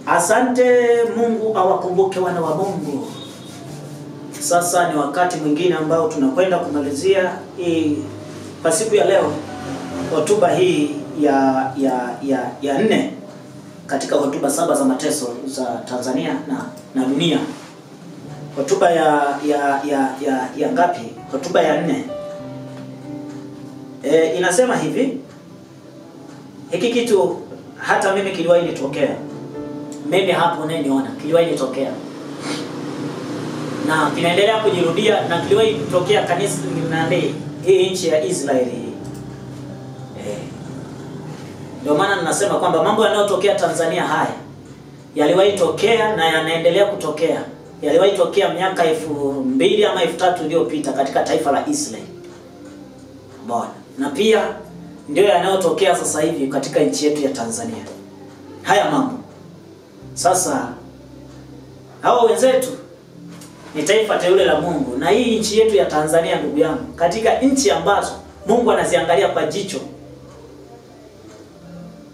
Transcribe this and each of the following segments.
Asante Mungu awakumbuke wana wa Mungu. Sasa ni wakati mwingine ambao tunakwenda kumalizia kwa siku ya leo hotuba hii ya 4 katika hotuba 7 za mateso za Tanzania na dunia. Hotuba ya ngapi? Hotuba ya 4. Inasema hivi. Hiki kitu hata mimi kiliwahi nitokea. Mimi hapo unaniona kiliwahi nitokea. Na kinaendelea kujirudia na kiliwahi kutokea kanisa hii nchi ya Israeli. Ndio maana ninasema kwamba mambo yanayotokea Tanzania haya yaliwahi tokea na yanaendelea kutokea. Yaliwahi tokea miaka 2000 ama 3000 iliyopita katika taifa la Israeli. Bwana. Na pia ndio yanayotokea sasa hivi katika nchi yetu ya Tanzania. Haya mambo. Sasa hawa wenzetu ni taifa teule la Mungu, na hii nchi yetu ya Tanzania, ndugu yangu, katika nchi ambazo Mungu anaziangalia kwa jicho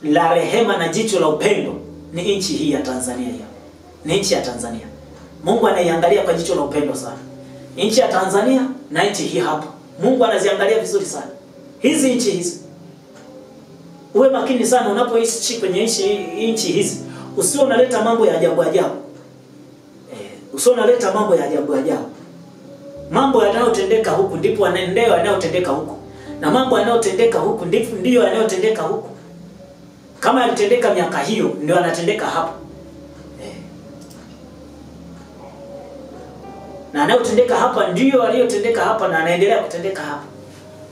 la rehema na jicho la upendo ni nchi hii ya Tanzania hiyo. Ni nchi ya Tanzania. Mungu anaiangalia kwa jicho la upendo sana. Nchi ya Tanzania na nchi hii hapa. Mungu anaziangalia vizuri sana. Hizi nchi hizi. Uwe makini sana unapoishi kwenye nchi hizi. Usio unaleta mambo ya ajabu ajabu. Usio unaleta mambo ya ajabu ajabu. Mambo yanayotendeka huku ndipo yanayotendeka huku. Na mambo yanayotendeka huku ndio yanayotendeka huku. Kama yalitendeka miaka hiyo ndio yanatendeka hapa. Na yanayotendeka hapa ndio yaliyotendeka hapa na yanaendelea kutendeka hapa.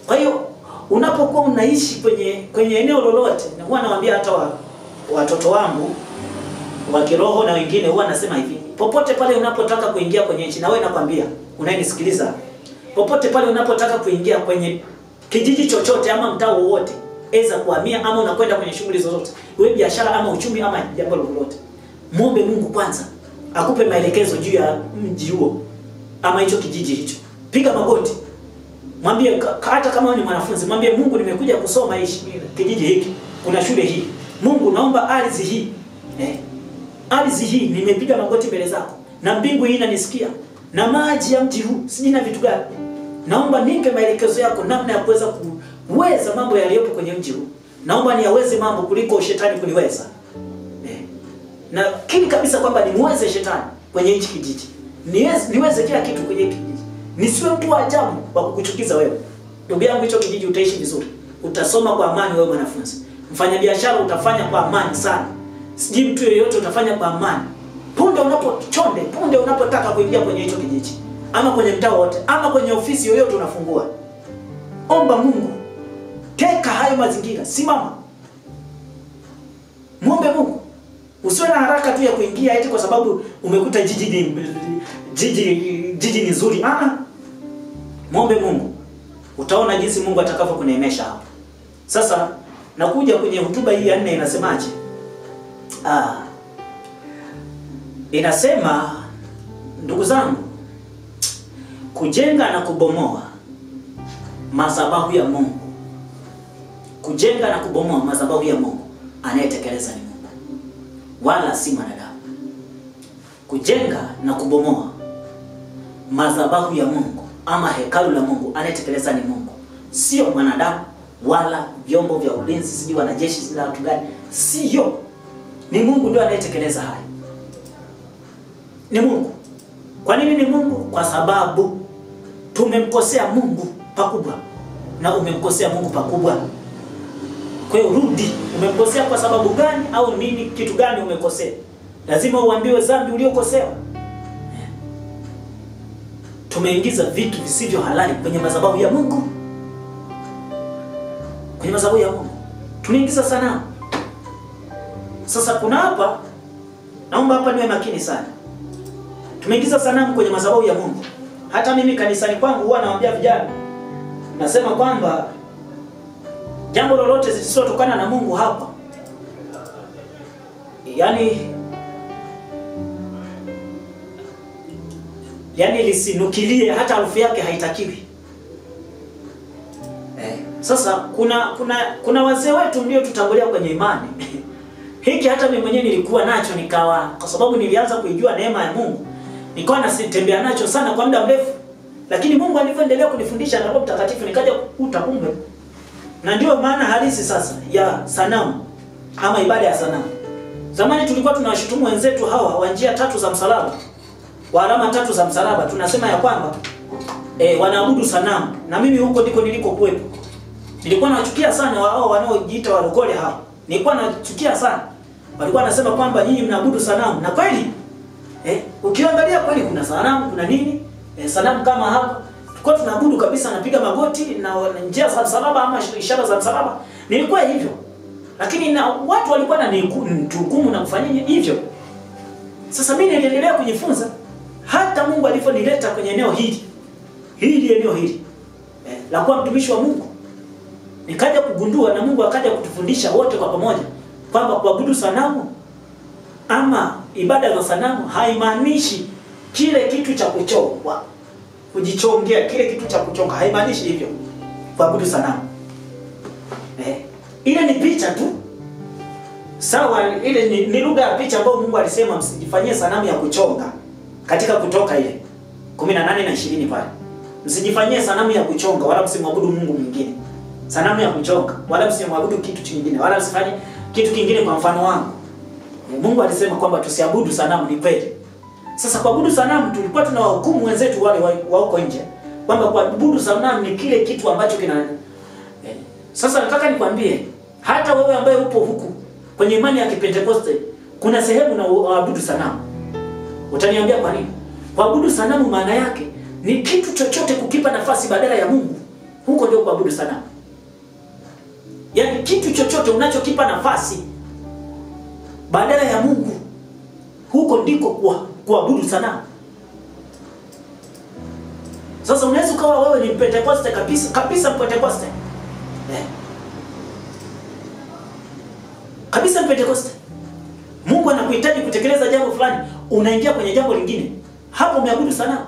Kwa hiyo unapokuwa unaishi kwenye eneo lolote, na huwa nawaambia hata watoto wangu wa kiroho na wengine, huwa nasema hivi, popote pale unapotaka kuingia kwenye nchi, na wewe nakwambia unayenisikiliza, popote pale unapotaka kuingia kwenye kijiji chochote ama mtaa wowote, eza kuhamia ama unakwenda kwenye shughuli zozote, iwe biashara ama uchumi ama jambo lolote, muombe Mungu kwanza akupe maelekezo juu ya mji huo ama hicho kijiji hicho. Piga magoti. Mwambie, hata kama ni mwanafunzi, mwambie Mungu, nimekuja kusoma kijiji hiki, kuna shule hii. Mungu, naomba ardhi hii. Ardhi hii nimepiga magoti mbele zako. Na mbingu hii inanisikia. Na maji ya mji huu, sijui na vitu gani. Naomba nipe maelekezo yako namna ya kuweza mambo yaliyopo kwenye mji huu. Naomba niyaweze mambo kuliko shetani kuniweza. Na kini kabisa kwamba nimuweze shetani kwenye hichi kijiji. Niweze kila kitu kwenye kijiji. Nisiwe mtu wa ajabu wa kukuchukiza wewe. Ndugu yangu, hicho kijiji utaishi vizuri. Utasoma kwa amani wewe mwanafunzi. Mfanyabiashara utafanya kwa amani sana. Siji mtu yeyote utafanya kwa amani. Punde unapotaka kuingia kwenye hicho kijiji, ama kwenye mtaa wote, ama kwenye ofisi yoyote unafungua, omba Mungu. Teka hayo mazingira, simama. Muombe Mungu. Usiwe na haraka tu ya kuingia eti kwa sababu umekuta jiji ni nzuri. Muombe Mungu. Utaona jinsi Mungu atakavyokuneemesha hapo. Sasa nakuja kwenye hotuba hii ya 4 inasemaje? Inasema, ndugu zangu, kujenga na kubomoa madhabahu ya Mungu. Kujenga na kubomoa madhabahu ya Mungu, anayetekeleza ni Mungu, wala si mwanadamu. Kujenga na kubomoa madhabahu ya Mungu ama hekalu la Mungu, anayetekeleza ni Mungu, sio mwanadamu wala vyombo vya ulinzi, sijui wanajeshi na watu gani. Sio, ni Mungu ndio anayetekeleza haya. Ni Mungu. Kwa nini ni Mungu? Kwa sababu tumemkosea Mungu pakubwa. Na umemkosea Mungu pakubwa. Kwa hiyo rudi. Umemkosea kwa sababu gani au nini, kitu gani umekosea? Lazima uambiwe dhambi uliokosewa. Tumeingiza vitu visivyo halali kwenye madhabahu ya Mungu. Kwenye madhabahu ya Mungu tunaingiza sanamu. Sasa kuna hapa, naomba hapa niwe makini sana. Tumeingiza sanamu kwenye madhabahu ya Mungu. Hata mimi kanisani kwangu huwa nawaambia vijana, nasema kwamba jambo lolote lisilotokana na Mungu hapa, yani lisinukilie, hata harufu yake haitakiwi. Sasa kuna wazee wetu ndio tutangulia kwenye imani. Hiki hata mimi mwenyewe nilikuwa nacho, nikawa kwa sababu nilianza kuijua neema ya Mungu, nikawa nasitembea nacho sana kwa muda mrefu. Lakini Mungu alivyoendelea kunifundisha na Roho Mtakatifu, nikaja kukuta kumbe. Na ndio maana halisi sasa ya sanamu ama ibada ya sanamu. Zamani tulikuwa tunawashutumu wenzetu hawa wa njia tatu za msalaba, wa alama tatu za msalaba. Tunasema ya kwamba wanaabudu sanamu, na mimi huko ndiko nilikokuwepo. Nilikuwa nachukia sana wao wanaojiita walokole hao. Nilikuwa nachukia sana. Walikuwa wanasema kwamba nyinyi mnaabudu sanamu. Na kweli ukiangalia kweli kuna sanamu, kuna nini? Sanamu kama hapa tulikuwa tunaabudu kabisa, napiga magoti na njia za msalaba ama ishara za msalaba. Nilikuwa hivyo. Lakini na watu walikuwa wananihukumu na kufanya hivyo. Sasa mimi niliendelea kujifunza hata Mungu aliponileta kwenye eneo hili. Eneo hili la kuwa mtumishi wa Mungu. Nikaja kugundua na Mungu akaja kutufundisha wote kwa pamoja kwamba kuabudu sanamu ama ibada za sanamu haimaanishi kile kitu cha kuchongwa, kujichongea kile kitu cha kuchonga, haimaanishi hivyo kuabudu sanamu. Ile ni picha tu. Sawa, ile ni lugha ya picha ambayo Mungu alisema msijifanyie sanamu ya kuchonga katika Kutoka ile 18 na 20 pale. Msijifanyie sanamu ya kuchonga wala msimwabudu Mungu mwingine. Sanamu ya kuchonga wala msimwabudu kitu kingine wala msifanye kitu kingine kwa mfano wangu. Mungu alisema kwamba tusiabudu sanamu, ni kweli. Sasa kuabudu sanamu tulikuwa tunawahukumu wenzetu wale wa huko nje kwamba kuabudu sanamu ni kile kitu ambacho kina Sasa nataka nikwambie hata wewe ambaye upo huku kwenye imani ya Kipentekoste kuna sehemu na uabudu sanamu. Utaniambia kwa nini? Kuabudu sanamu maana yake ni kitu chochote kukipa nafasi badala ya Mungu. Huko ndio kuabudu sanamu. Yaani kitu chochote unachokipa nafasi badala ya Mungu, huko ndiko kuabudu sanamu. Sasa unaweza ukawa wewe ni Pentekoste kabisa Pentekoste. Kabisa Pentekoste. Mungu anakuhitaji kutekeleza jambo fulani, unaingia kwenye jambo lingine. Hapo umeabudu sanamu.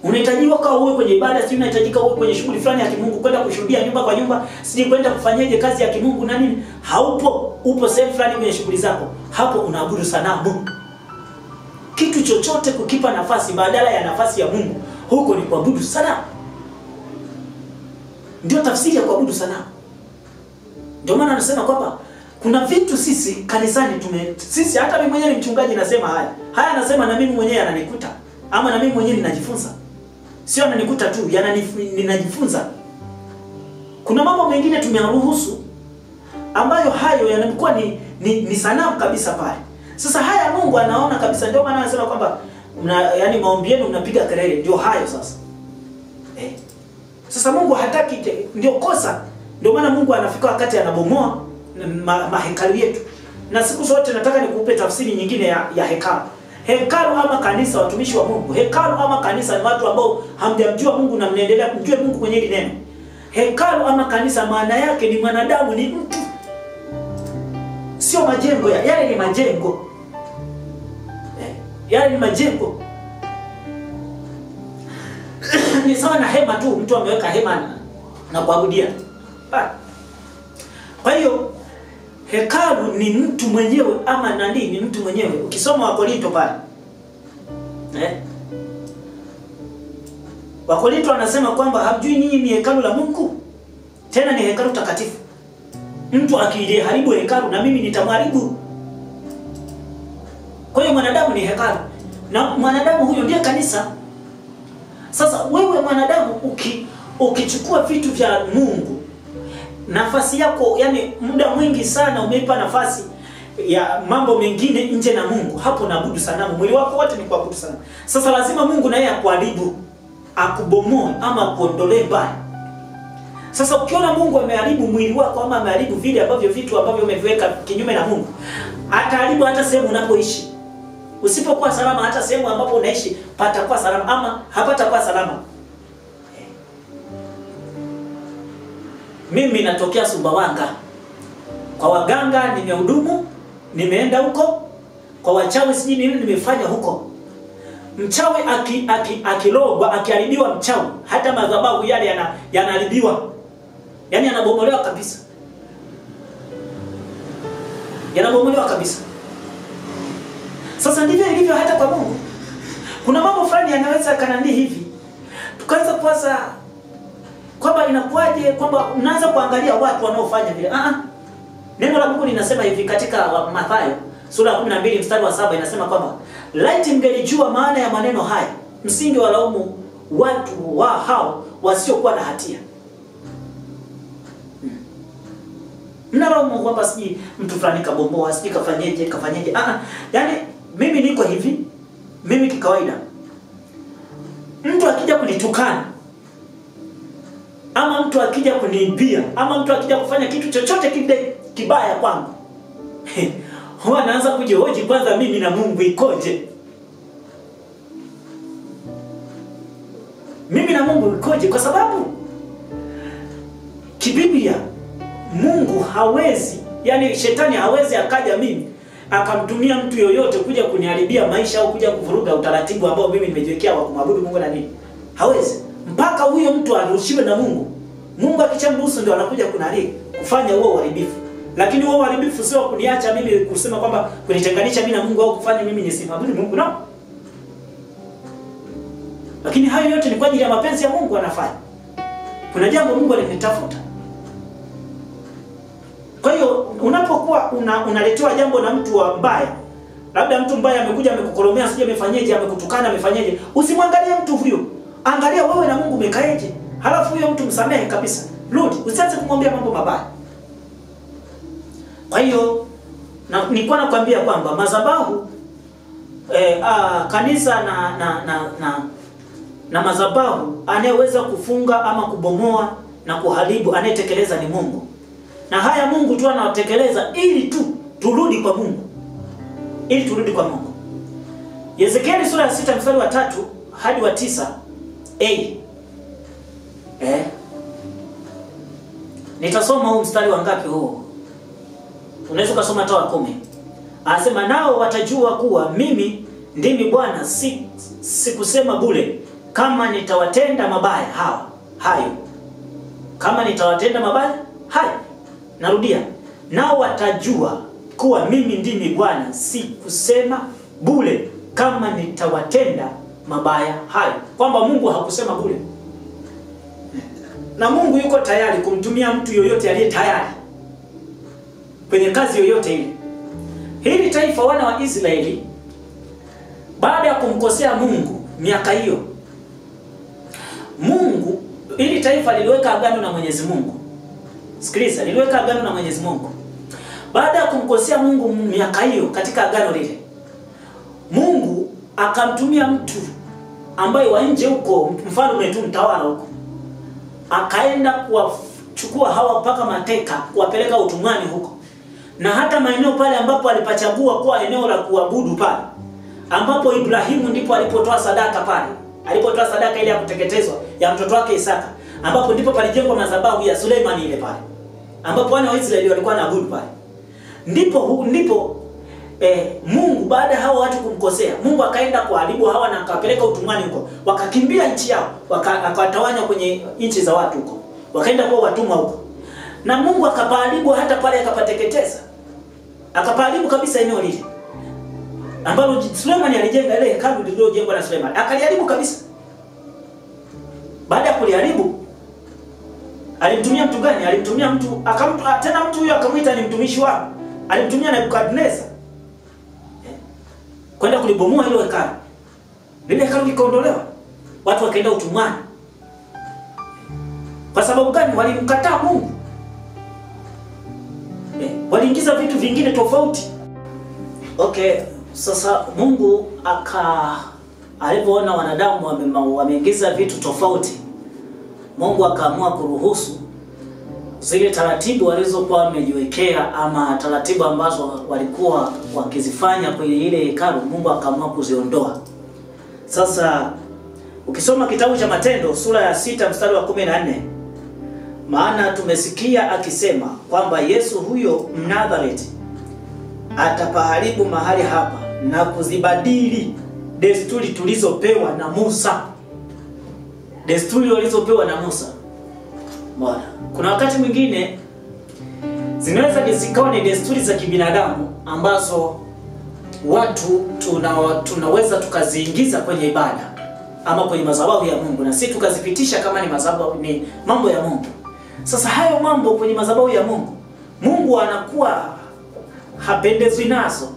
Unahitajiwa kwa uwe kwenye ibada, si unahitajika uwe kwenye shughuli fulani ya kimungu, kwenda kushuhudia nyumba kwa nyumba, si kwenda kufanyaje kazi ya kimungu na nini. Haupo, upo sehemu fulani kwenye shughuli zako. Hapo unaabudu sanamu. Kitu chochote kukipa nafasi badala ya nafasi ya Mungu, huko ni kuabudu sanamu. Ndio tafsiri ya kuabudu sanamu. Ndio maana anasema kwamba kuna vitu sisi kanisani sisi hata mimi mwenyewe ni mchungaji nasema haya. Haya nasema na mimi mwenyewe yananikuta. Ama na mimi mwenyewe ninajifunza. Sio ananikuta tu, ninajifunza. Kuna mambo mengine tumeyaruhusu ambayo hayo yanakuwa ni sanamu kabisa pale. Sasa haya Mungu anaona kabisa, ndio maana anasema kwamba yani maombi yenu mnapiga kelele, ndio hayo sasa. Sasa Mungu hataki, ndio kosa. Ndio maana Mungu anafika wakati anabomoa mahekalu yetu. Na siku zote nataka nikupe tafsiri nyingine ya hekalu. Hekalu ama kanisa, watumishi wa Mungu. Hekalu ama kanisa ni watu ambao hamjamjua Mungu na mnaendelea kumjua Mungu kwenye hili neno. Hekalu ama kanisa maana yake ni mwanadamu, ni mtu. Sio majengo yale ni majengo. Yale ni majengo. Ni sawa na hema tu, mtu ameweka hema na kuabudia. Kwa hiyo hekalu ni mtu mwenyewe ama nani ni mtu mwenyewe. Ukisoma Wakorinto pale. Wakorinto anasema kwamba hamjui nyinyi ni hekalu la Mungu? Tena ni hekalu takatifu. Mtu akiliharibu hekalu na mimi nitamharibu. Kwa hiyo mwanadamu ni hekalu. Na mwanadamu huyo ndiye kanisa. Sasa wewe mwanadamu ukichukua vitu vya Mungu, nafasi yako, yani muda mwingi sana umeipa nafasi ya mambo mengine nje na Mungu, hapo unaabudu sanamu. Mwili wako wote ni kuabudu sanamu. Sasa lazima Mungu naye akuharibu, akubomoe ama akuondolee mbali. Sasa ukiona Mungu ameharibu mwili wako ama ameharibu vile ambavyo vitu ambavyo umeviweka kinyume na Mungu, ataharibu hata sehemu unapoishi. Usipokuwa salama, hata sehemu ambapo unaishi patakuwa salama ama hapatakuwa salama. Mimi natokea Sumbawanga. Kwa waganga nimehudumu, nimeenda huko. Kwa wachawi siji nimefanya huko. Mchawi akilogwa, akiharibiwa mchawi, hata madhabahu yale yanaharibiwa. Yaani anabomolewa kabisa. yanabomolewa kabisa. Sasa ndivyo ilivyo hata kwa Mungu. Kuna mambo fulani yanaweza kanani hivi. Tukaanza kuwaza kwamba inakuwaje, kwamba unaanza kuangalia watu wanaofanya vile. Neno la Mungu linasema hivi katika Mathayo sura ya 12 mstari wa 7 inasema kwamba laiti mngelijua maana ya maneno haya, msingewalaumu watu wa hao wasiokuwa na hatia. Mnalaumu kwamba siji mtu fulani kabomboa, siji kafanyeje. Yaani mimi niko hivi, mimi kikawaida. Mtu akija kunitukana, ama mtu akija kuniibia, ama mtu akija kufanya kitu chochote kile kibaya kwangu, huwa naanza kujihoji kwanza, mimi na Mungu ikoje? Mimi na Mungu ikoje? Kwa sababu kibiblia Mungu hawezi, yani shetani hawezi akaja mimi akamtumia mtu yoyote kuja kuniharibia maisha au kuja kuvuruga utaratibu ambao mimi nimejiwekea wa kumwabudu Mungu na nini. Hawezi. Mpaka huyo mtu arushiwe na Mungu. Mungu akichamruhusu ndio anakuja kufanya huo uharibifu. Lakini huo uharibifu sio kuniacha mimi kusema kwamba kunitenganisha mimi na Mungu au kufanya mimi nisimwabudu Mungu, no. Lakini hayo yote ni kwa ajili ya mapenzi ya Mungu anafanya. Kuna jambo Mungu alinitafuta. Kwa hiyo unapokuwa unaletewa jambo na mtu mbaya, labda mtu mbaya amekuja amekukoromea, sije amefanyaje, amekutukana, amefanyaje, usimwangalie mtu huyo. Angalia wewe na Mungu umekaeje. Halafu huyo mtu msamehe kabisa. Rudi, usianze kumwambia mambo mabaya. Kwa hiyo nilikuwa nakwambia kwamba madhabahu kanisa na madhabahu, anayeweza kufunga ama kubomoa na kuharibu, anayetekeleza ni Mungu. Na haya Mungu tu anatekeleza ili turudi kwa Mungu. Ili turudi kwa Mungu. Ezekieli sura ya 6 mstari wa 3 hadi wa 9. Nitasoma huu mstari wa ngapi huu? Unaweza kusoma hata wa 10. Anasema nao watajua kuwa mimi ndimi Bwana, sikusema bure, kama nitawatenda mabaya hayo. Kama nitawatenda mabaya hayo. Narudia. Nao watajua kuwa mimi ndimi Bwana, sikusema bure, kama nitawatenda mabaya hayo. Kwamba Mungu hakusema bure. Na Mungu yuko tayari kumtumia mtu yoyote aliye tayari kwenye kazi yoyote ile. Hili taifa, wana wa Israeli, baada ya kumkosea Mungu miaka hiyo, Mungu, hili taifa liliweka agano na Mwenyezi Mungu. Sikiliza, liliweka agano na Mwenyezi Mungu. Baada ya kumkosea Mungu miaka hiyo, katika agano lile, Mungu akamtumia mtu ambaye wa nje huko, mfalme tu, mtawala huko, akaenda kuwachukua hawa mpaka mateka, kuwapeleka utumwani huko. Na hata maeneo pale ambapo alipachagua kuwa eneo la kuabudu pale, ambapo Ibrahimu ndipo alipotoa sadaka pale, alipotoa sadaka ile ya kuteketezwa ya mtoto wake Isaka, ambapo ndipo palijengwa madhabahu ya Suleimani ile pale, ambapo wana wa Israeli walikuwa wanaabudu pale. Ndipo Mungu, baada ya hao watu kumkosea, Mungu akaenda kuharibu hawa na akapeleka utumwani huko. Wakakimbia nchi yao, akawatawanya kwenye nchi za watu huko. Wakaenda kwa watumwa huko. Na Mungu akapaharibu hata pale, akapateketeza. Akapaharibu kabisa eneo lile ambalo Suleimani alijenga, ile hekalu lililojengwa na Suleimani. Akaliharibu kabisa. Baada ya kuliharibu, alimtumia mtu gani? Alimtumia mtu, tena mtu huyo akamuita ni mtumishi wake. Alimtumia Nebukadneza kwenda kulibomoa hilo hekalu. Lile hekalu likaondolewa. Watu wakaenda utumwani. Kwa sababu gani? Walimkataa Mungu. Waliingiza vitu vingine tofauti. Sasa Mungu alipoona wanadamu wameingiza vitu tofauti, Mungu akaamua kuruhusu zile taratibu walizokuwa wamejiwekea, ama taratibu ambazo walikuwa wakizifanya kwenye ile hekalu, Mungu akaamua kuziondoa. Sasa ukisoma kitabu cha Matendo sura ya 6 mstari wa 14, maana tumesikia akisema kwamba Yesu huyo Mnazareti atapaharibu mahali hapa na kuzibadili desturi tulizopewa na Musa. Desturi walizopewa na Musa. Bwana, kuna wakati mwingine zinaweza zikawa ni desturi za kibinadamu ambazo watu tunaweza tukaziingiza kwenye ibada ama kwenye madhabahu ya Mungu, na sisi tukazipitisha kama ni madhabahu, ni mambo ya Mungu. Sasa hayo mambo kwenye madhabahu ya Mungu, Mungu anakuwa hapendezwi nazo.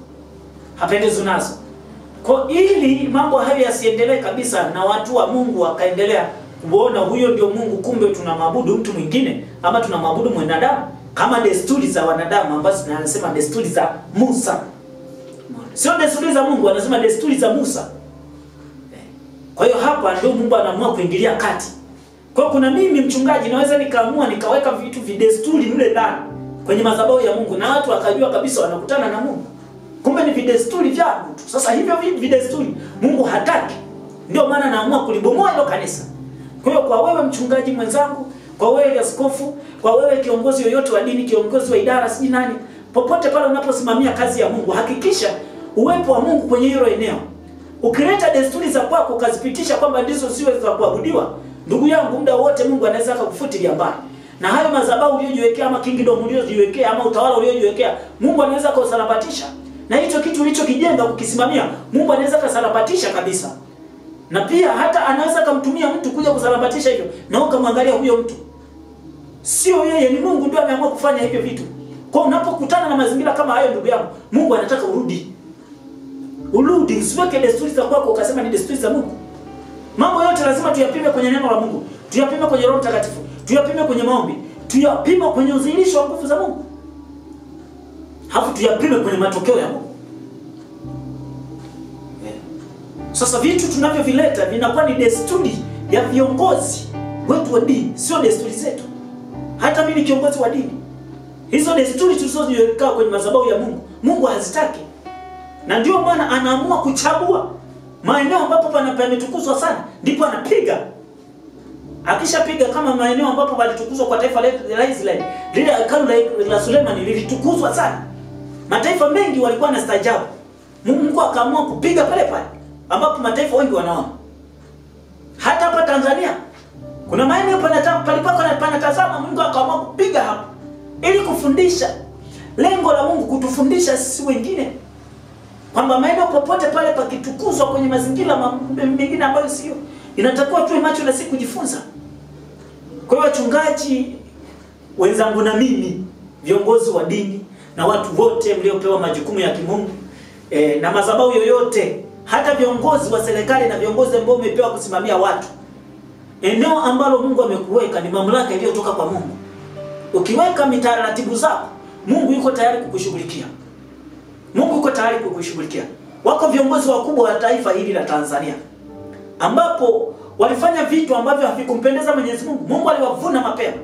Kwa ili mambo hayo yasiendelee kabisa na watu wa Mungu wakaendelea kuona huyo ndio Mungu, kumbe tunamwabudu mtu mwingine ama tunamwabudu mwanadamu, kama desturi za wanadamu ambazo tunasema desturi za Musa. Sio desturi za Mungu, anasema desturi za Musa. Kwa hiyo hapa ndio Mungu anaamua kuingilia kati. Kwa kuna mimi mchungaji naweza nikaamua nikaweka vitu videsturi mle ndani kwenye madhabahu ya Mungu, na watu wakajua kabisa wanakutana na Mungu. Kumbe ni videsturi vyangu tu. Sasa hivyo videsturi Mungu hataki. Ndio maana naamua kulibomoa hilo kanisa. Kwa hiyo kwa wewe mchungaji mwenzangu, kwa wewe askofu, kwa wewe kiongozi yoyote wa dini, kiongozi wa idara si nani, popote pale unaposimamia kazi ya Mungu, hakikisha uwepo wa Mungu kwenye hilo eneo. Ukileta desturi za kwako ukazipitisha kwamba ndizo siwe za kuabudiwa, ndugu yangu, muda wote Mungu anaweza kukufutilia mbali. Na hayo madhabahu uliyojiwekea ama kingdom uliyojiwekea ama utawala uliyojiwekea, Mungu anaweza kusalabatisha. Na hicho kitu ulichokijenga kukisimamia, Mungu anaweza kusalabatisha kabisa. Na pia hata anaweza kumtumia mtu kuja kusalabatisha hivyo, na ukamwangalia huyo mtu. Sio yeye, ni Mungu ndio ameamua kufanya hivyo vitu. Kwa unapokutana na mazingira kama hayo, ndugu yangu, Mungu anataka urudi. Usiweke desturi za kwako ukasema ni desturi za Mungu. Mambo yote lazima tuyapime kwenye neno la Mungu, tuyapime kwenye Roho Mtakatifu, tuyapime kwenye maombi, tuyapime kwenye udhihirisho wa nguvu za Mungu. Hafu tuyapime kwenye matokeo ya Mungu. Sasa vitu tunavyovileta vinakuwa ni desturi ya viongozi wetu wa dini, sio desturi zetu. Hata mimi ni kiongozi wa dini. Hizo desturi tulizoziweka kwenye madhabahu ya Mungu, Mungu hazitaki. Na ndio maana anaamua kuchagua maeneo ambapo pametukuzwa sana, ndipo anapiga. Akishapiga kama maeneo ambapo palitukuzwa kwa taifa la Israeli, lile hekalu la Sulemani lilitukuzwa sana. Mataifa mengi walikuwa na staajabu. Mungu akaamua kupiga pale pale ambapo mataifa wengi wanaona. Hata hapa Tanzania kuna maeneo palikuwa panatazama, Mungu akaamua kupiga hapo ili kufundisha. Lengo la Mungu kutufundisha sisi wengine kwamba maeneo popote pale pakitukuzwa kwenye mazingira mengine ambayo sio, inatakiwa tuwe macho na si kujifunza. Kwa hiyo wachungaji wenzangu na mimi, viongozi wa dini na watu wote mliopewa majukumu ya kimungu, na madhabahu yoyote, hata viongozi wa serikali na viongozi ambao umepewa kusimamia watu, eneo ambalo Mungu amekuweka ni mamlaka iliyotoka kwa Mungu. Ukiweka mitaratibu zako, Mungu yuko tayari kukushughulikia. Mungu yuko tayari kukushughulikia. Wako viongozi wakubwa wa taifa hili la Tanzania ambapo walifanya vitu ambavyo havikumpendeza Mwenyezi Mungu. Mungu aliwavuna mapema.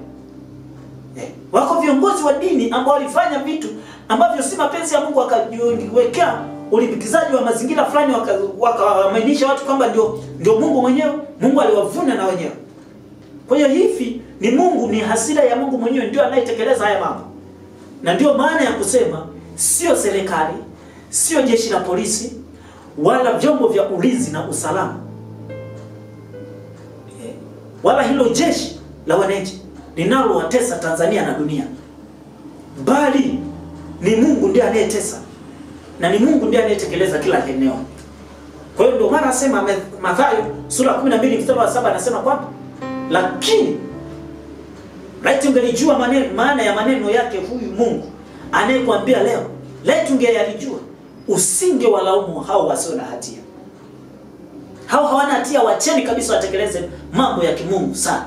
Wako viongozi wa dini ambao walifanya vitu ambavyo si mapenzi ya Mungu, wakajiwekea ulimbikizaji wa mazingira fulani, wakawaaminisha watu kwamba ndio Mungu mwenyewe. Mungu aliwavuna na wenyewe. Kwa hiyo hivi ni Mungu, ni hasira ya Mungu mwenyewe ndio anayetekeleza haya mambo. Na ndio maana ya kusema sio serikali, sio jeshi la polisi, wala vyombo vya ulinzi na usalama, wala hilo jeshi la wananchi linalowatesa Tanzania na dunia, bali ni Mungu ndiye anayetesa na ni Mungu ndiye anayetekeleza kila eneo. Kwa hiyo ndio maana nasema Mathayo sura 12 mstari wa 7 anasema kwamba lakini laiti ungelijua maana ya maneno yake huyu Mungu anayekwambia leo, laiti ungeyajua usingewalaumu hao wasio na hatia. Hao hawana hatia, wacheni kabisa watekeleze mambo ya kimungu sana.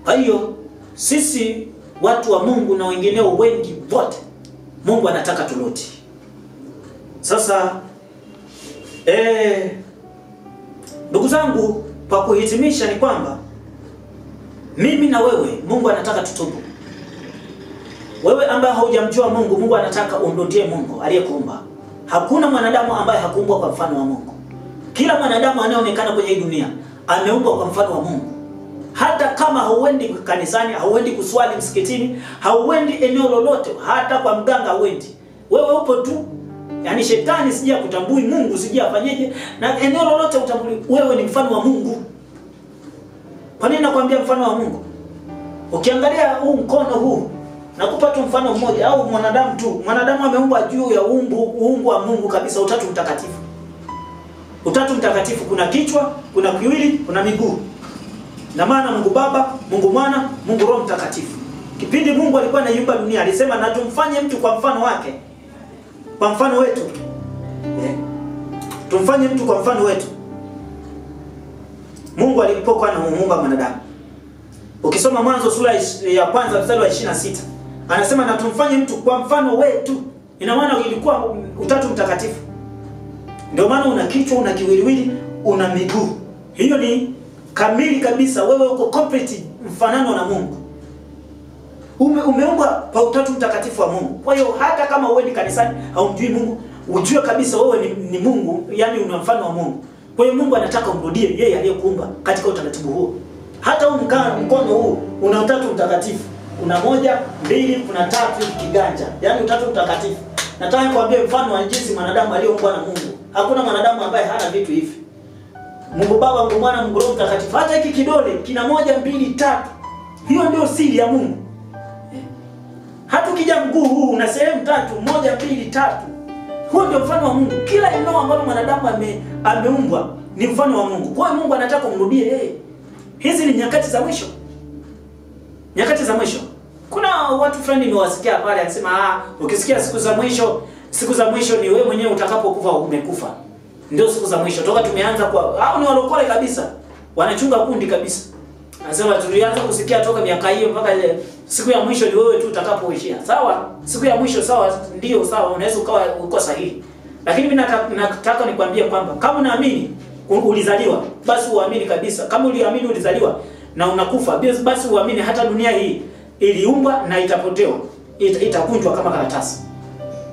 Kwa hiyo sisi watu wa Mungu na wengineo wengi wote, Mungu anataka turudi. Sasa ndugu zangu, kwa kuhitimisha ni kwamba mimi na wewe, Mungu anataka tutubu. Wewe ambaye haujamjua Mungu, Mungu anataka umrudie Mungu aliyekuumba. Hakuna mwanadamu ambaye hakuumbwa kwa mfano wa Mungu. Kila mwanadamu anayeonekana kwenye hii dunia ameumbwa kwa mfano wa Mungu. Hata kama hauendi kanisani, hauendi kuswali msikitini, hauendi eneo lolote, hata kwa mganga hauendi, wewe upo tu. Yaani shetani sija kutambui, Mungu sija afanyeje, na eneo lolote utambui, wewe ni mfano wa Mungu. Kwa nini nakwambia mfano wa Mungu? Ukiangalia huu mkono huu, Nakupa tu mfano mmoja, au mwanadamu tu. Mwanadamu ameumbwa juu ya uungu wa Mungu kabisa, Utatu Mtakatifu. Utatu Mtakatifu, kuna kichwa, kuna kiwili, kuna miguu. Na maana Mungu Baba, Mungu Mwana, Mungu Roho Mtakatifu. Kipindi Mungu alikuwa anaumba dunia, alisema na tumfanye mtu kwa mfano wake. Kwa mfano wetu. Tumfanye mtu kwa mfano wetu. Mungu alipokuwa anamuumba mwanadamu. Ukisoma Mwanzo sura ya kwanza mstari wa 26, anasema na tumfanye mtu kwa mfano wetu. Ina maana ilikuwa Utatu Mtakatifu. Ndio maana una kichwa, una kiwiliwili, una miguu. Hiyo ni kamili kabisa, wewe uko complete mfanano na Mungu. Umeumbwa kwa Utatu Mtakatifu wa Mungu. Kwa hiyo hata kama wewe ni kanisani haumjui Mungu, ujue kabisa wewe ni Mungu, yani una mfano wa Mungu. Kwa hiyo Mungu anataka umrudie yeye aliyekuumba katika utaratibu huo. Hata mkono huu una Utatu Mtakatifu. Kuna 1, 2, kuna 3 kiganja. Yaani Utatu Mtakatifu. Nataka kuambia mfano wa jinsi mwanadamu aliyoumbwa na Mungu. Hakuna mwanadamu ambaye hana vitu hivi. Mungu Baba, Mungu Mwana, Mungu Roho Mtakatifu. Hata hiki kidole kina 1, 2, 3. Hiyo ndio siri ya Mungu. Hata ukija mguu huu una sehemu 3, 1, 2, 3. Huo ndio mfano wa Mungu. Kila eneo ambalo mwanadamu ameumbwa ni mfano wa Mungu. Kwa hiyo Mungu anataka kumrudie yeye. Hizi ni nyakati za mwisho. Nyakati za mwisho. Kuna watu fulani niwasikia pale anasema ukisikia siku za mwisho ni wewe mwenyewe utakapokufa umekufa. Ndio siku za mwisho. Toka tumeanza kwa ni walokole kabisa. Wanachunga kundi kabisa. Anasema tulianza kusikia toka miaka hiyo mpaka siku ya mwisho ni wewe tu utakapoishia. Sawa? Siku ya mwisho sawa, ndio sawa, unaweza ukawa uko sahihi. Lakini mimi nataka nikwambie kwamba kama unaamini ulizaliwa, basi uamini kabisa. Kama uliamini ulizaliwa na unakufa, basi uamini hata dunia hii iliumbwa na itapotewa. Itakunjwa kama karatasi.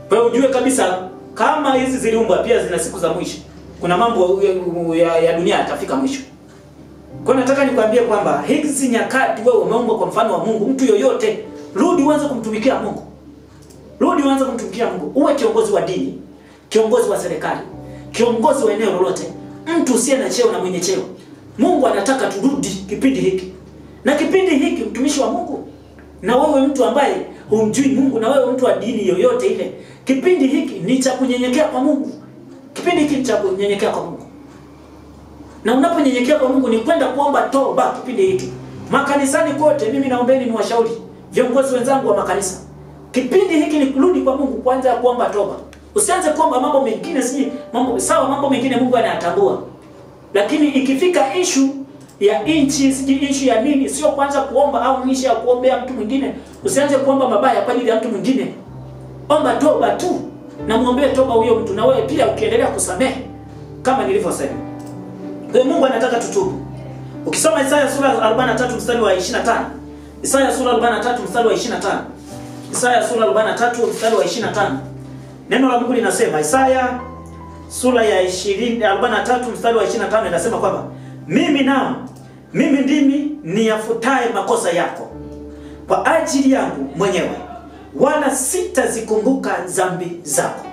Kwa hiyo ujue kabisa kama hizi ziliumbwa pia zina siku za mwisho. Kuna mambo ya dunia yatafika mwisho. Kwa nataka nikwambie kwamba hizi nyakati wewe umeumbwa kwa mfano wa Mungu. Mtu yoyote rudi uanze kumtumikia Mungu. Rudi uanze kumtumikia Mungu. Uwe kiongozi wa dini, kiongozi wa serikali, kiongozi wa eneo lolote, mtu usiye na cheo na mwenye cheo. Mungu anataka turudi kipindi hiki. Na kipindi hiki mtumishi wa Mungu, na wewe mtu ambaye humjui Mungu, na wewe mtu wa dini yoyote ile, kipindi hiki ni cha kunyenyekea kwa Mungu. Kipindi hiki ni cha kunyenyekea kwa Mungu. Na unaponyenyekea kwa Mungu ni kwenda kuomba toba kipindi hiki. Makanisani kote mimi naombeni ni washauri viongozi wenzangu wa makanisa. Kipindi hiki ni kurudi kwa Mungu, kwanza kuomba toba. Usianze kuomba mambo mengine, mambo mengine Mungu anayatambua. Lakini ikifika issue ya issue ya nini, sio kwanza kuomba au issue ya kuombea mtu mwingine. Usianze kuomba mabaya kwa ajili ya mtu mwingine. Omba toba tu na muombee toba huyo mtu, na wewe pia ukiendelea kusamehe kama nilivyosema. Kwa Mungu anataka tutubu. Ukisoma Isaya sura 43 mstari wa 25. Isaya sura 43 mstari wa 25. Isaya sura 43 mstari wa 25. Neno la Mungu linasema, Isaya sura ya 43 mstari wa 25 inasema kwamba mimi ndimi niyafutaye makosa yako kwa ajili yangu mwenyewe, wala sitazikumbuka dhambi zako.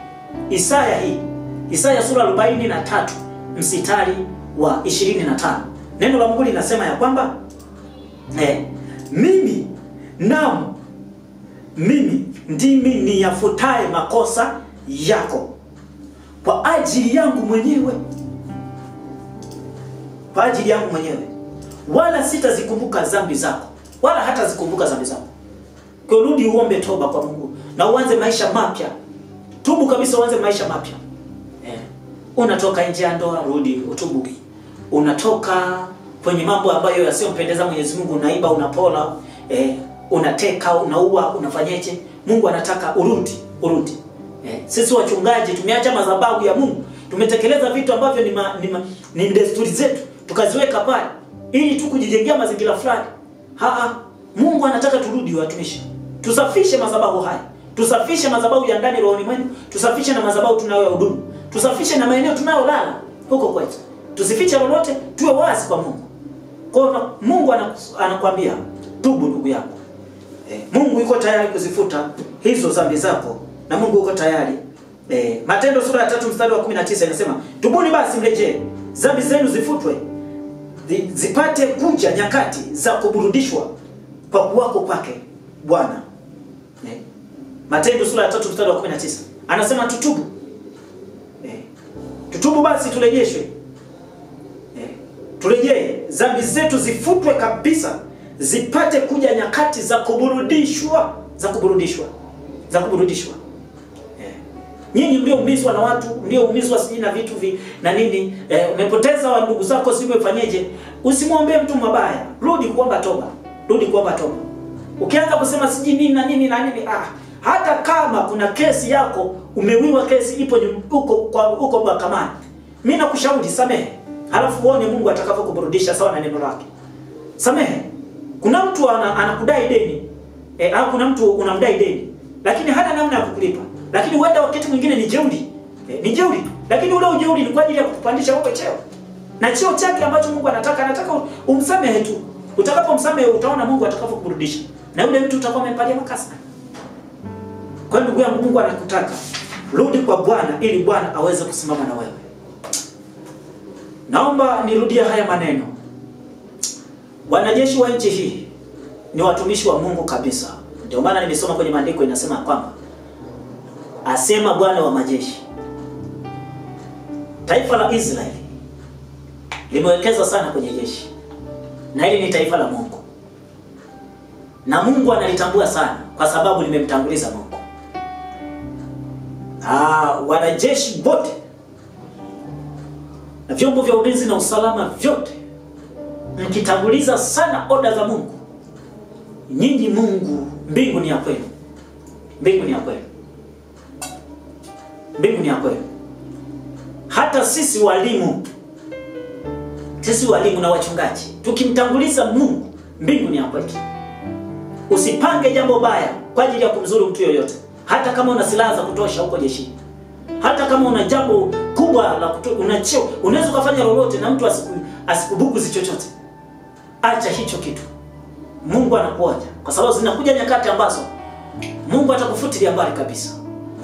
Isaya sura 43 mstari wa 25. Neno la Mungu linasema ya kwamba mimi ndimi niyafutaye makosa yako kwa ajili yangu mwenyewe. Kwa ajili yangu mwenyewe. Wala sitazikumbuka dhambi zako. Wala hata zikumbuka dhambi zako. Kwa rudi uombe toba kwa Mungu na uanze maisha mapya. Tubu kabisa, uanze maisha mapya. Unatoka nje ya ndoa, rudi utubu. Unatoka kwenye mambo ambayo yasiyompendeza Mwenyezi Mungu, unaiba, unapola, unateka, unaua, unafanyeje? Mungu anataka urudi. Sisi wachungaji tumeacha madhabahu ya Mungu. Tumetekeleza vitu ambavyo ni desturi zetu, tukaziweka pale ili tu kujijengea mazingira fulani. Mungu anataka turudi watumishi. Tusafishe madhabahu haya. Tusafishe madhabahu ya ndani rohoni mwenu, tusafishe na madhabahu tunayohudumu. Tusafishe na maeneo tunayolala huko kwetu. Tusifiche lolote, tuwe wazi kwa Mungu. Kwa hiyo Mungu anakuambia tubu ndugu yako. Mungu yuko tayari kuzifuta hizo dhambi zako, na Mungu yuko tayari. Matendo sura ya 3 mstari wa 19 inasema, tubuni basi mrejee, dhambi zenu zifutwe, zipate kuja nyakati za kuburudishwa kwa kuwako kwake Bwana. Matendo sura ya 3 mstari wa 19. Anasema tutubu. Tutubu basi turejeshwe. Turejee, dhambi zetu zifutwe kabisa, zipate kuja nyakati za kuburudishwa, za kuburudishwa. Nyinyi mlioumizwa na watu, mlioumizwa siji na vitu na nini, umepoteza wa ndugu zako sivyo, ufanyeje? Usimwombee mtu mabaya, rudi kuomba toba. Ukianza kusema siji nini na nini, hata kama kuna kesi yako, umewiwa kesi ipo huko mahakamani, mimi nakushauri samehe. Halafu uone Mungu atakavyokuburudisha sawa na neno lake. Samehe. Kuna mtu anakudai deni. Au kuna mtu unamdai deni, lakini hana namna ya kukulipa. Lakini huenda wakati mwingine ni jeuri. Ni jeuri. Lakini ule ujeuri ni kwa ajili ya kukupandisha wewe cheo. Na cheo chake ambacho Mungu anataka umsamehe tu. Utakapomsamehe utaona Mungu atakavyokuburudisha. Na yule mtu utakuwa umempalia makasa. Kwa ndugu yangu, Mungu anakutaka rudi kwa Bwana ili Bwana aweze kusimama na wewe. Naomba nirudie haya maneno. Wanajeshi wa nchi hii ni watumishi wa Mungu kabisa. Ndio maana nimesoma kwenye maandiko inasema kwamba asema Bwana wa majeshi, taifa la Israeli limewekeza sana kwenye jeshi. Na hili ni taifa la Mungu. Na Mungu analitambua sana kwa sababu limemtanguliza Mungu. Wanajeshi wote na vyombo vya ulinzi na usalama vyote, mkitanguliza sana oda za Mungu, nyinyi Mungu, mbingu ni ya kwenu. Mbingu ni ya kwenu. Mbingu ni ya kwenu. Hata sisi walimu na wachungaji, tukimtanguliza Mungu, mbingu ni ya kwetu. Usipange jambo baya kwa ajili ya kumzuru mtu yoyote. Hata kama una silaha za kutosha huko jeshi. Hata kama una jambo kubwa la una cheo, unaweza kufanya lolote na mtu asikubuguzi chochote. Acha hicho kitu. Mungu anakuonya kwa sababu zinakuja nyakati ambazo Mungu atakufutilia mbali kabisa.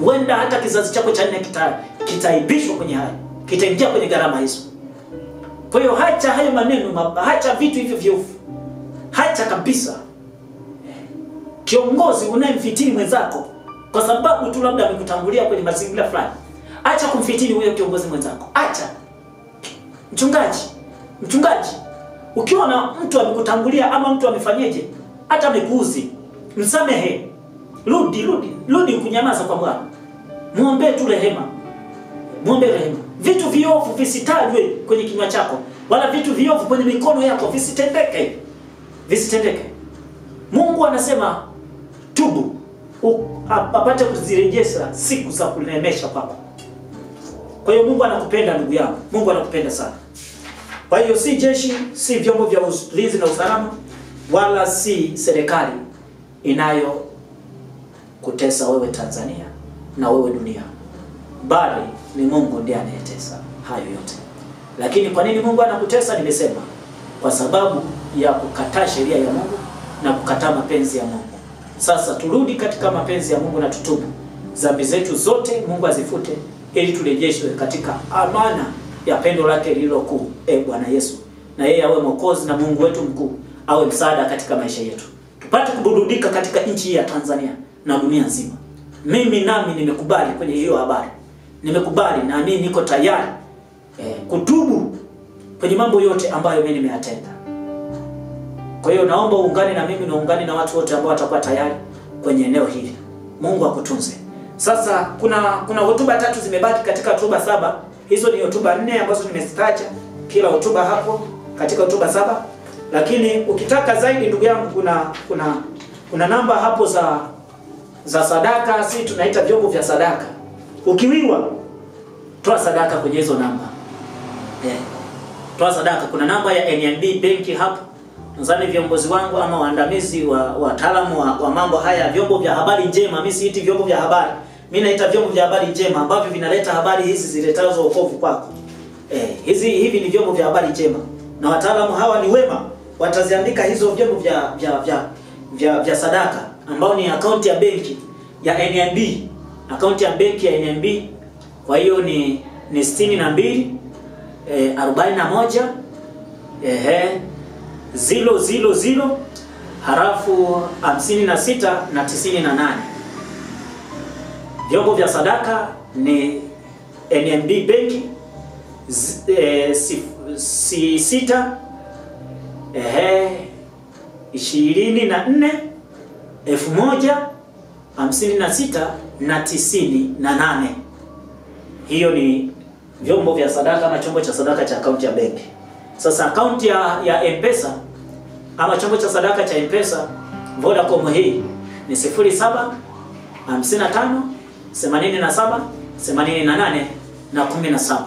Huenda hata kizazi chako cha nne kitaibishwa kwenye haya. Kitaingia kwenye gharama hizo. Kwa hiyo hacha hayo maneno, hacha vitu hivyo viovu. Hacha kabisa. Kiongozi unayemfitini mwenzako kwa sababu tu labda amekutangulia kwenye mazingira fulani, acha kumfitini huyo kiongozi mwenzako. Acha. Mchungaji, ukiona mtu amekutangulia ama mtu amefanyeje, hata amekuuzi, msamehe. Rudi kunyamaza kwa Bwana. Muombe tu rehema. Muombe rehema. Vitu viovu visitajwe kwenye kinywa chako, wala vitu viovu kwenye mikono yako visitendeke. Mungu anasema tubu, apate kuzirejesha siku za kuneemesha kwako. Kwa hiyo Mungu anakupenda ndugu yangu. Mungu anakupenda sana. Kwa hiyo si jeshi, si vyombo vya ulinzi na usalama, wala si serikali inayo kutesa wewe Tanzania na wewe dunia, bali ni Mungu ndiye anayetesa hayo yote. Lakini kwa nini Mungu anakutesa? Nimesema kwa sababu ya kukataa sheria ya Mungu na kukataa mapenzi ya Mungu. Sasa turudi katika mapenzi ya Mungu na tutubu. Dhambi zetu zote Mungu azifute ili turejeshwe katika amana ya pendo lake lililokuu, Bwana Yesu. Na yeye awe mwokozi na Mungu wetu mkuu, awe msaada katika maisha yetu. Tupate kuburudika katika nchi ya Tanzania na dunia nzima. Mimi nami nimekubali kwenye hiyo habari. Nimekubali na mimi niko tayari kutubu kwenye mambo yote ambayo mimi nimeyatenda. Kwa hiyo naomba uungane na mimi na uungane na watu wote ambao watakuwa tayari kwenye eneo hili. Mungu akutunze. Sasa kuna hotuba 3 zimebaki katika hotuba 7. Hizo ni hotuba 4 ambazo nimezitaja kila hotuba hapo katika hotuba 7. Lakini ukitaka zaidi ndugu yangu, kuna namba hapo za sadaka, si tunaita vyombo vya sadaka. Ukiwiwa toa sadaka kwenye hizo namba. Toa sadaka. Kuna namba ya NMB benki hapo. Nadhani viongozi wangu ama waandamizi wataalamu wa mambo haya, vyombo vya habari njema, mimi siiti vyombo vya habari. Mimi naita vyombo vya habari njema ambavyo vinaleta habari hizi ziletazo wokovu kwako. Hivi ni vyombo vya habari njema. Na wataalamu hawa ni wema, wataziandika hizo vyombo vya sadaka ambao ni akaunti ya benki ya NMB. Akaunti ya benki ya NMB. Kwa hiyo ni 62 41 000 halafu 56 na 98. Vyombo vya sadaka ni NMB benki 6 24 1056 na 98. Hiyo ni vyombo vya sadaka ama chombo cha sadaka cha akaunti ya benki. Sasa akaunti ya M-Pesa ama chombo cha sadaka cha M-Pesa Vodacom hii ni 07 55 87 88 na 17.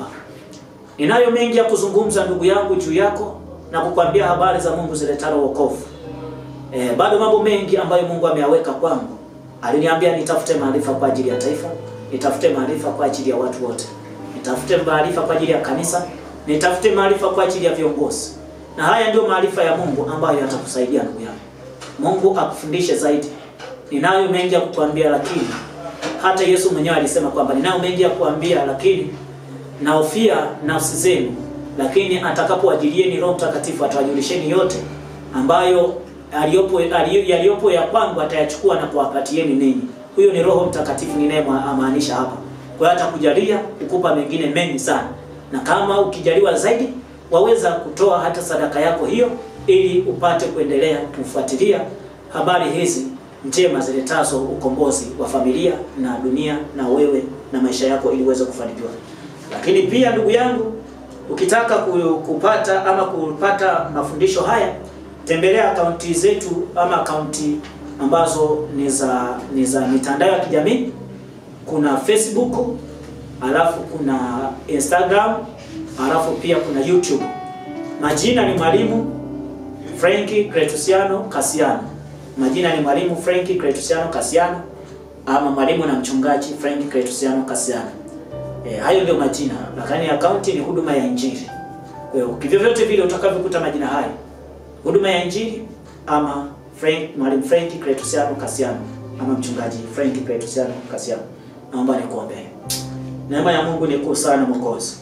Ninayo mengi ya kuzungumza ndugu yangu juu yako na kukwambia habari za Mungu ziletalo wokovu. Bado mambo mengi ambayo Mungu ameyaweka kwangu. Aliniambia nitafute maarifa kwa ajili ya taifa, nitafute maarifa kwa ajili ya watu wote. Nitafute maarifa kwa ajili ya kanisa, nitafute maarifa kwa ajili ya viongozi. Na haya ndio maarifa ya Mungu ambayo yatakusaidia ndugu yangu. Mungu akufundishe zaidi. Ninayo mengi ya kukuambia, lakini hata Yesu mwenyewe alisema kwamba ninayo mengi ya kukuambia, lakini naofia nafsi zenu, lakini atakapowajilieni Roho Mtakatifu atawajulisheni yote ambayo yaliyopo ya kwangu atayachukua na kuwapatieni ninyi. Huyo ni Roho Mtakatifu ninayemaanisha hapa. Kwa hiyo atakujalia kukupa mengine mengi sana. Na kama ukijaliwa zaidi, waweza kutoa hata sadaka yako hiyo ili upate kuendelea kufuatilia habari hizi njema ziletazo ukombozi wa familia na dunia na wewe na maisha yako ili uweze kufanikiwa. Lakini pia ndugu yangu, ukitaka kupata mafundisho haya, tembelea akaunti zetu ama akaunti ambazo ni za mitandao ya kijamii. Kuna Facebook, alafu kuna Instagram, alafu pia kuna YouTube. Majina ni Mwalimu Frank Cretusiano Kasiano. Majina ni Mwalimu Frank Cretusiano Kasiano ama Mwalimu na Mchungaji Frank Cretusiano Kasiano. Hayo ndio majina, lakini akaunti ni Huduma ya Injili. Kwa hiyo kivyovyote vile utakavyokuta majina haya, Huduma ya Injili ama Mwalimu Frank Cretusiano Kasiano ama Mchungaji Frank Cretusiano Kasiano, naomba nikuombee. Neema ya Mungu ni kuu sana Mwokozi.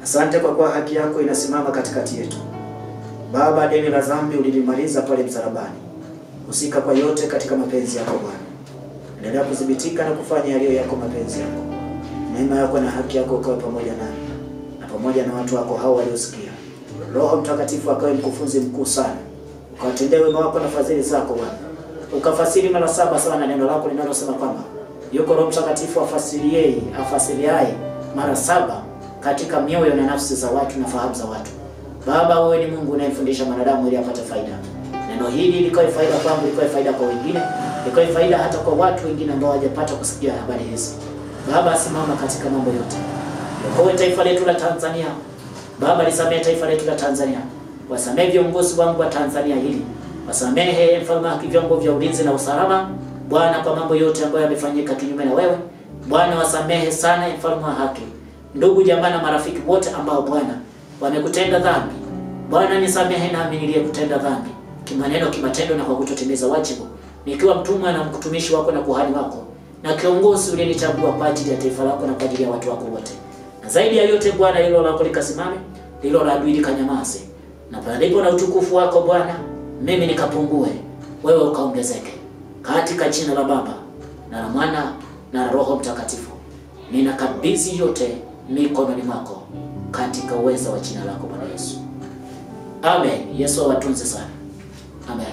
Asante kwa kuwa haki yako inasimama katikati yetu. Baba, deni la dhambi ulilimaliza pale msalabani. Usika kwa yote katika mapenzi yako Bwana. Endelea kudhibitika na kufanya yaliyo yako mapenzi yako. Neema yako na haki yako ikawe pamoja nami na pamoja na watu wako hao waliosikia. Roho Mtakatifu akawe mkufunzi mkuu sana. Ukawatendee wema wako na fadhili zako Bwana. Ukafasiri mara 7 sawa na neno lako linalosema kwamba yuko Roho Mtakatifu afasiriaye mara 7 katika mioyo na nafsi za watu na fahamu za watu. Baba, wewe ni Mungu unayemfundisha mwanadamu ili apate faida. Neno hili likawe faida kwangu, likawe faida kwa wengine, likawe faida hata kwa watu wengine ambao hawajapata kusikia habari hizi. Baba, simama katika mambo yote. Okoe taifa letu la Tanzania. Baba, lisamehe taifa letu la Tanzania. Wasamehe viongozi wangu wa Tanzania hili. Wasamehe mfalme wa vyombo vya ulinzi na usalama. Bwana, kwa mambo yote ambayo yamefanyika kinyume na wewe. Bwana, wasamehe sana mfalme wa haki. Ndugu jamaa na marafiki wote ambao Bwana wamekutenda dhambi. Bwana, nisamehe nami niliyekutenda dhambi kimaneno, kimatendo na kwa kutotimiza wajibu. Nikiwa mtumwa na mtumishi wako na kuhani wako na kiongozi uliyenichagua kwa ajili ya taifa lako na kwa ajili ya watu wako wote. Na zaidi ya yote Bwana, hilo lako likasimame, hilo la adui likanyamaze. Na palipo na utukufu wako Bwana, mimi nikapungue, wewe ukaongezeke. Katika jina la Baba na la Mwana na la Roho Mtakatifu, ninakabidhi yote mikononi mwako katika uweza wa jina lako Bwana Yesu. Amen. Yesu awatunze sana. Amen.